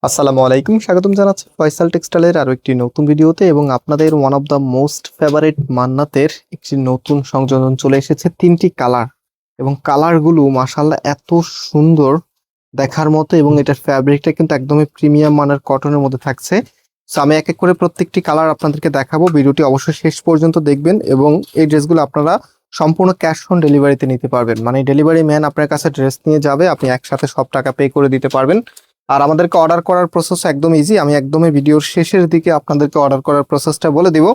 আসসালামু আলাইকুম, স্বাগতম জানাচ্ছি ফয়সাল টেক্সটাইলের আরো একটি নতুন ভিডিওতে। এবং আপনাদের one of the most favourite মান্নাতের একটি নতুন সংযোজন চলে এসেছে, তিনটি কালার। এবং কালারগুলো মাশাআল্লাহ এত সুন্দর দেখার মতো, এবং এটার ফ্যাব্রিকটা কিন্তু একদমই প্রিমিয়াম মানের কটনের মধ্যে থাকছে। সো আমি এক এক করে প্রত্যেকটি কালার আপনাদেরকে দেখাবো, ভিডিওটি অবশ্যই শেষ পর্যন্ত দেখবেন। এবং এই ড্রেসগুলো আপনারা সম্পূর্ণ ক্যাশ অন ডেলিভারিতে নিতে পারবেন, মানে ডেলিভারি ম্যান আপনার কাছে ড্রেস নিয়ে যাবে, আপনি একসাথে সব টাকা পে করে দিতে পারবেন। আর আমাদেরকে অর্ডার করার প্রসেস একদম ইজি, আমি একদমই ভিডিওর শেষের দিকে আপনাদেরকে অর্ডার করার প্রসেসটা বলে দিব,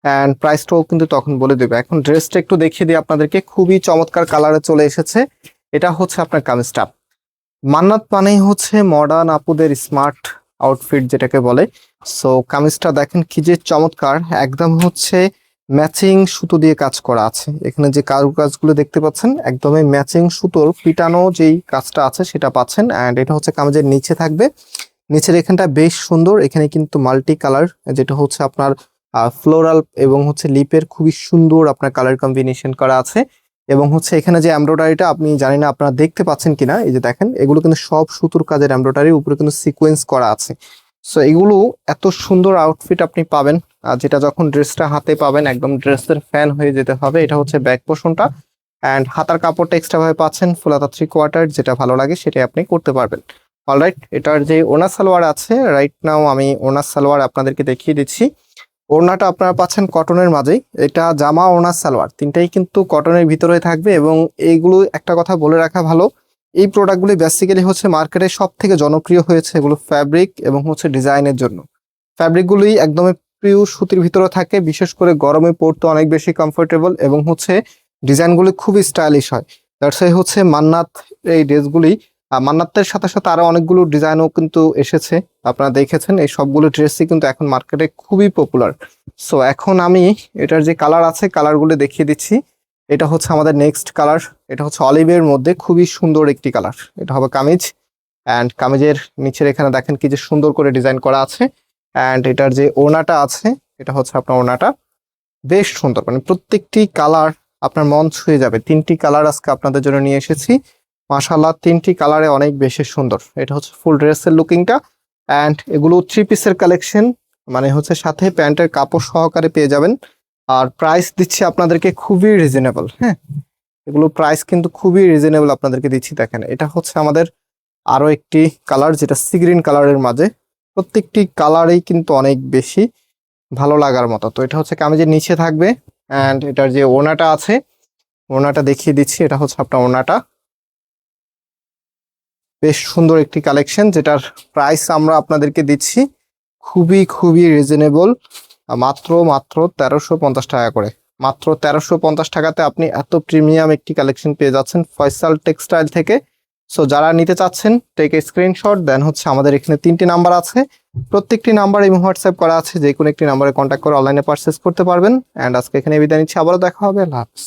অ্যান্ড প্রাইসটাও কিন্তু তখন বলে দেবো। এখন ড্রেসটা একটু দেখিয়ে দিই আপনাদেরকে, খুবই চমৎকার কালারে চলে এসেছে। এটা হচ্ছে আপনার কামিজটা। মান্নাত মানেই হচ্ছে মডার্ন আপুদের স্মার্ট আউটফিট যেটাকে বলে। সো কামিজটা দেখেন কি যে চমৎকার, একদম হচ্ছে ম্যাচিং সুতো দিয়ে কাজ করা আছে। এখানে যে কারুকাজগুলো দেখতে পাচ্ছেন একদমই ম্যাচিং সুতোর পিটানো যেই কাজটা আছে সেটা পাচ্ছেন। অ্যান্ড এটা হচ্ছে কামিজের নিচে থাকবে, নিচের এখানটা বেশ সুন্দর, এখানে কিন্তু মাল্টি কালার, যেটা হচ্ছে আপনার ফ্লোরাল এবং হচ্ছে লিপের খুবই সুন্দর আপনার কালার কম্বিনেশন করা আছে। এবং হচ্ছে এখানে যে এমব্রয়ডারিটা, আপনি জানি না আপনারা দেখতে পাচ্ছেন কিনা, এই যে দেখেন এগুলো কিন্তু সব সুতোর কাজের এমব্রয়ডারি, উপরে কিন্তু সিকোয়েন্স করা আছে। সো এগুলো এত সুন্দর আউটফিট আপনি পাবেন, যেটা যখন ড্রেসটা হাতে পাবেন একদম ড্রেসের ফ্যান হয়ে যেতে হবে। এটা হচ্ছে ব্যাক পোর্শনটা, অ্যান্ড হাতার কাপড়টা এক্সট্রা ভাবে পাচ্ছেন ফুল হাতা 3/4, যেটা ভালো লাগে সেটাই আপনি করতে পারবেন। অলরাইট, এটার যে ওনা সালোয়ার আছে, রাইট নাও আমি ওনা সালোয়ার আপনাদেরকে দেখিয়ে দিচ্ছি। ওড়নাটা আপনারা পাচ্ছেন কটনের মাঝেই, এটা জামা ওড়না সালোয়ার তিনটাই কিন্তু কটনের ভিতরে থাকবে। এবং এইগুলো একটা কথা বলে রাখা ভালো, এই প্রোডাক্টগুলি বেসিক্যালি হচ্ছে মার্কেটে সব থেকে জনপ্রিয় হয়েছে এগুলো ফ্যাব্রিক এবং হচ্ছে ডিজাইনের জন্য। ফ্যাব্রিকগুলি একদমই পিওর সুতির ভিতরে থাকে, বিশেষ করে গরমে পরতে অনেক বেশি কমফোর্টেবল, এবং হচ্ছে ডিজাইনগুলি খুবই স্টাইলিশ হয়। দ্যাটস ওয়াই হচ্ছে মান্নাত এই ড্রেসগুলি, মান্নাতের সাথে সাথে আরো অনেকগুলো ডিজাইনও কিন্তু এসেছে, আপনারা দেখেছেন। এই সবগুলো ড্রেসই কিন্তু এখন মার্কেটে খুবই পপুলার। সো এখন আমি এটার যে কালার আছে কালারগুলো দেখিয়ে দিচ্ছি। এটা হচ্ছে আমাদের নেক্সট কালার, এটা হচ্ছে অলিভের মধ্যে খুবই সুন্দর একটি কালার। এটা হবে কামিজ, অ্যান্ড কামিজের নিচের এখানে দেখেন কি যে সুন্দর করে ডিজাইন করা আছে। অ্যান্ড এটার যে ওড়নাটা আছে, এটা হচ্ছে আপনার ওড়নাটা বেশ সুন্দর, মানে প্রত্যেকটি কালার আপনার মন ছুঁয়ে যাবে। তিনটি কালার আজকে আপনাদের জন্য নিয়ে এসেছি, মাশাআল্লাহ তিনটি কালারে অনেক বেশি সুন্দর। এটা হচ্ছে ফুল ড্রেসের লুকিংটা, অ্যান্ড এগুলো 3 পিসের কালেকশন, মানে হচ্ছে সাথে প্যান্টের কাপড় সহকারে পেয়ে যাবেন। আর প্রাইস দিচ্ছি আপনাদেরকে খুবই রিজনেবল। হ্যাঁ, এগুলো প্রাইস কিন্তু খুবই রিজনেবল আপনাদেরকে দিচ্ছি। দেখেন এটা হচ্ছে আমাদের আরো একটি কালার, যেটা সি গ্রিন কালারের মাঝে। প্রত্যেকটি কালারেই কিন্তু অনেক বেশি ভালো লাগার মতো। তো এটা হচ্ছে কামিজের নিচে থাকবে, অ্যান্ড এটার যে ওড়নাটা আছে, ওড়নাটা দেখিয়ে দিচ্ছি। এটা হচ্ছে আপনার ওড়নাটা, বেশ সুন্দর একটি কালেকশন, যেটার প্রাইস আমরা আপনাদেরকে দিচ্ছি খুবই খুবই রিজনেবল, মাত্র মাত্র 1350 টাকা করে। মাত্র 1350 টাকাতে আপনি এত প্রিমিয়াম একটি কালেকশন পেয়ে যাচ্ছেন ফয়সাল টেক্সটাইল থেকে। সো যারা নিতে চাচ্ছেন টেক এ স্ক্রিনশট, দেন হচ্ছে আমাদের এখানে 3টি নাম্বার আছে, প্রত্যেকটি নাম্বার এবং হোয়াটসঅ্যাপ করা আছে, যে কোনো একটি নাম্বারে কন্ট্যাক্ট করে অনলাইনে পারচেস করতে পারবেন। অ্যান্ড আজকে এখানে বিদায় নিচ্ছি, আবারও দেখা হবে, আল্লাহ হাফেজ।